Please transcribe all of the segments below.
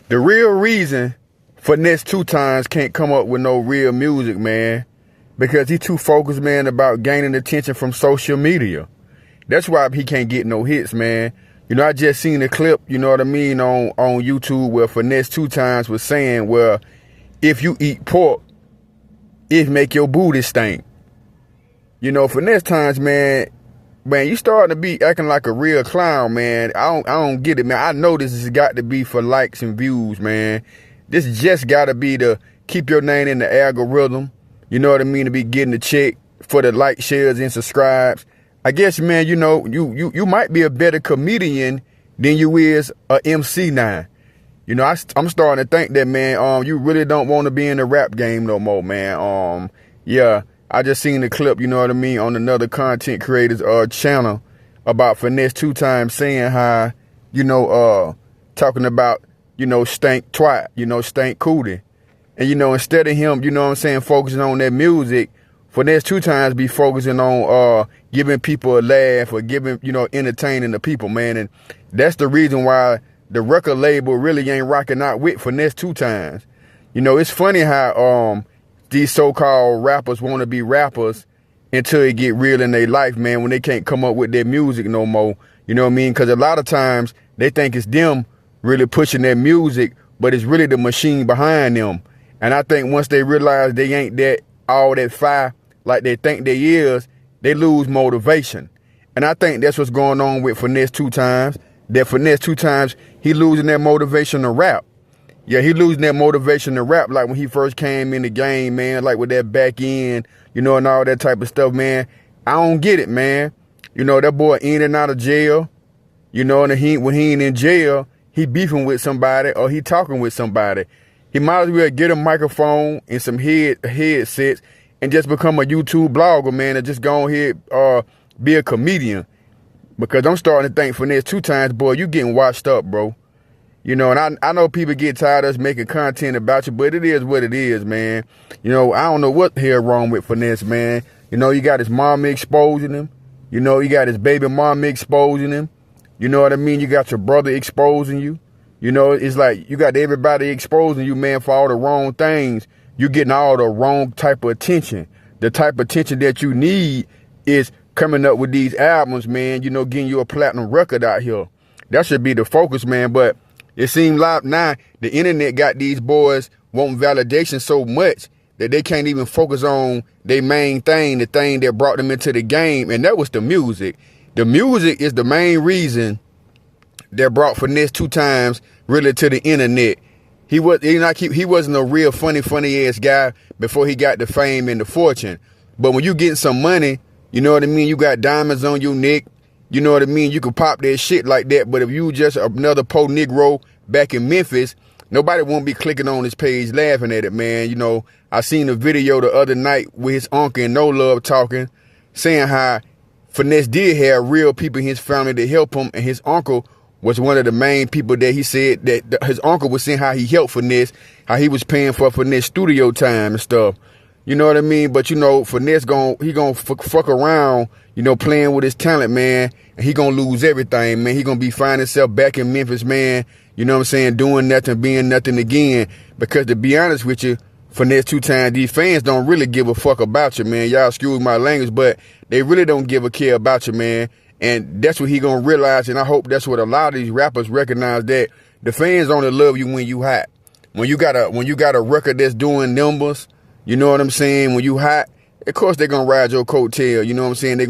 The real reason Finesse 2TYMES can't come up with no real music, man, because he too focused, man, about gaining attention from social media. That's why he can't get no hits, man. You know, I just seen a clip, you know what I mean, on YouTube where Finesse 2TYMES was saying, well, if you eat pork, it make your booty stink. You know, Finesse times, man, you starting to be acting like a real clown, man. I don't get it, man. I know this has got to be for likes and views, man. This just got to be to keep your name in the algorithm. You know what I mean? To be getting the check for the like, shares, and subscribes. I guess, man, you know, you might be a better comedian than you is a MC now. You know, I'm starting to think that, man, you really don't want to be in the rap game no more, man. Yeah, I just seen the clip, you know what I mean, on another content creator's channel about Finesse 2TYMES saying how, you know, talking about, you know, stank twat, you know, stank cootie. And, you know, instead of him, you know what I'm saying, focusing on that music, Finesse 2TYMES be focusing on giving people a laugh or giving, you know, entertaining the people, man. And that's the reason why the record label really ain't rocking out with Finesse 2TYMES. You know, it's funny how these so-called rappers want to be rappers until it get real in their life, man, when they can't come up with their music no more. You know what I mean? Because a lot of times they think it's them really pushing their music, but it's really the machine behind them. And I think once they realize they ain't that all that fire like they think they is, they lose motivation. And I think that's what's going on with Finesse 2TYMES. That Finesse 2TYMES, he losing that motivation to rap. Yeah, he losing that motivation to rap like when he first came in the game, man, like with that back end, you know, and all that type of stuff, man. I don't get it, man. You know, that boy in and out of jail, you know, and when he ain't in jail, he beefing with somebody or he talking with somebody. He might as well get a microphone and some headsets and just become a YouTube blogger, man, and just go ahead be a comedian. Because I'm starting to think Finesse 2TYMES, boy, you getting washed up, bro. You know, and I know people get tired of us making content about you, but it is what it is, man. You know, I don't know what the hell wrong with Finesse, man. You know, you got his mama exposing him. You know, you got his baby mama exposing him. You know what I mean? You got your brother exposing you. You know, it's like you got everybody exposing you, man, for all the wrong things. You're getting all the wrong type of attention. The type of attention that you need is coming up with these albums, man, you know, getting you a platinum record out here. That should be the focus, man. But it seems like now the internet got these boys wanting validation so much that they can't even focus on their main thing, the thing that brought them into the game, and that was the music. The music is the main reason that brought Finesse 2TYMES really to the internet. He wasn't a real funny ass guy before he got the fame and the fortune. But when you getting some money, you know what I mean? You got diamonds on your neck. You know what I mean? You can pop that shit like that. But if you just another po Negro back in Memphis, nobody won't be clicking on his page laughing at it, man. You know, I seen a video the other night with his uncle and No Love talking, saying how Finesse did have real people in his family to help him. And his uncle was one of the main people that he said that his uncle was saying how he helped Finesse, how he was paying for Finesse studio time and stuff. You know what I mean? But, you know, Finesse he gonna fuck around, you know, playing with his talent, man. And he gonna lose everything, man. He gonna be finding himself back in Memphis, man. You know what I'm saying? Doing nothing, being nothing again. Because to be honest with you, Finesse 2TYMES, these fans don't really give a fuck about you, man. Y'all excuse my language, but they really don't give a care about you, man. And that's what he gonna realize. And I hope that's what a lot of these rappers recognize, that the fans only love you when you hot. When you got a record that's doing numbers, you know what I'm saying? When you hot, of course they're gonna ride your coattail. You know what I'm saying? They're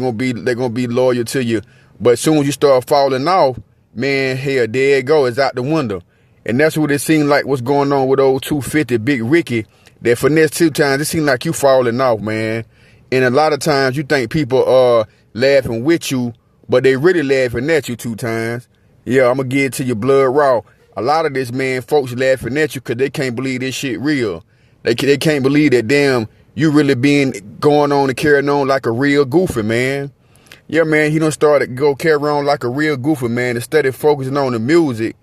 gonna be loyal to you. But as soon as you start falling off, man, hell, there it go. It's out the window. And that's what it seemed like what's going on with old 250 Big Ricky. That Finesse 2TYMES, it seems like you falling off, man. And a lot of times you think people are laughing with you, but they really laughing at you 2TYMES. Yeah, I'm gonna get it to your blood raw. A lot of this, man, folks laughing at you because they can't believe this shit real. They can't believe that, damn, you really been going on and carrying on like a real goofy, man. Yeah, man, he done started to go carry on like a real goofy, man. Instead of focusing on the music,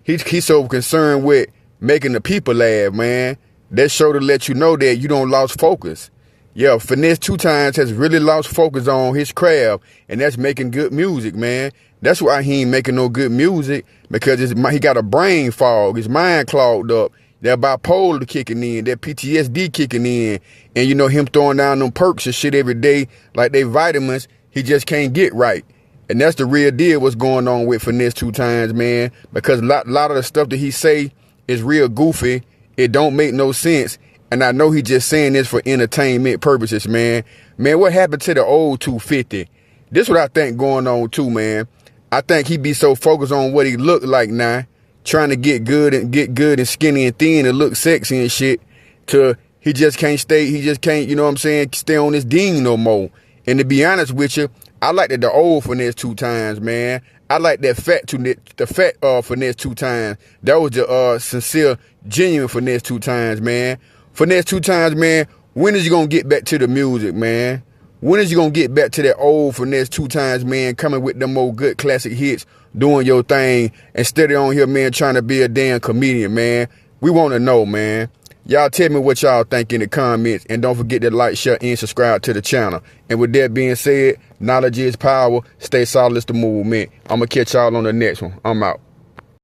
he's so concerned with making the people laugh, man. That show to let you know that you don't lost focus. Yeah, Finesse 2TYMES has really lost focus on his craft, and that's making good music, man. That's why he ain't making no good music, because he got a brain fog, his mind clogged up, that bipolar kicking in, that PTSD kicking in, and you know, him throwing down them perks and shit every day like they vitamins, he just can't get right. And that's the real deal what's going on with Finesse 2TYMES, man, because a lot of the stuff that he say is real goofy. It don't make no sense. And I know he just saying this for entertainment purposes, man. Man, what happened to the old 250? This what I think going on too, man. I think he be so focused on what he look like now, trying to get good and skinny and thin and look sexy and shit, to he just can't, you know what I'm saying, stay on this ding no more. And to be honest with you, I like the old Finesse 2TYMES, man. I like that fat Finesse 2TYMES. That was the sincere, genuine Finesse 2TYMES, man. Finesse 2TYMES, man, when is you gonna get back to the music, man? When is you gonna get back to that old Finesse 2TYMES, man, coming with them old good classic hits, doing your thing, instead of on here, man, trying to be a damn comedian, man? We wanna know, man. Y'all tell me what y'all think in the comments, and don't forget to like, share, and subscribe to the channel. And with that being said, knowledge is power. Stay solid, it's the movement. I'm gonna catch y'all on the next one. I'm out.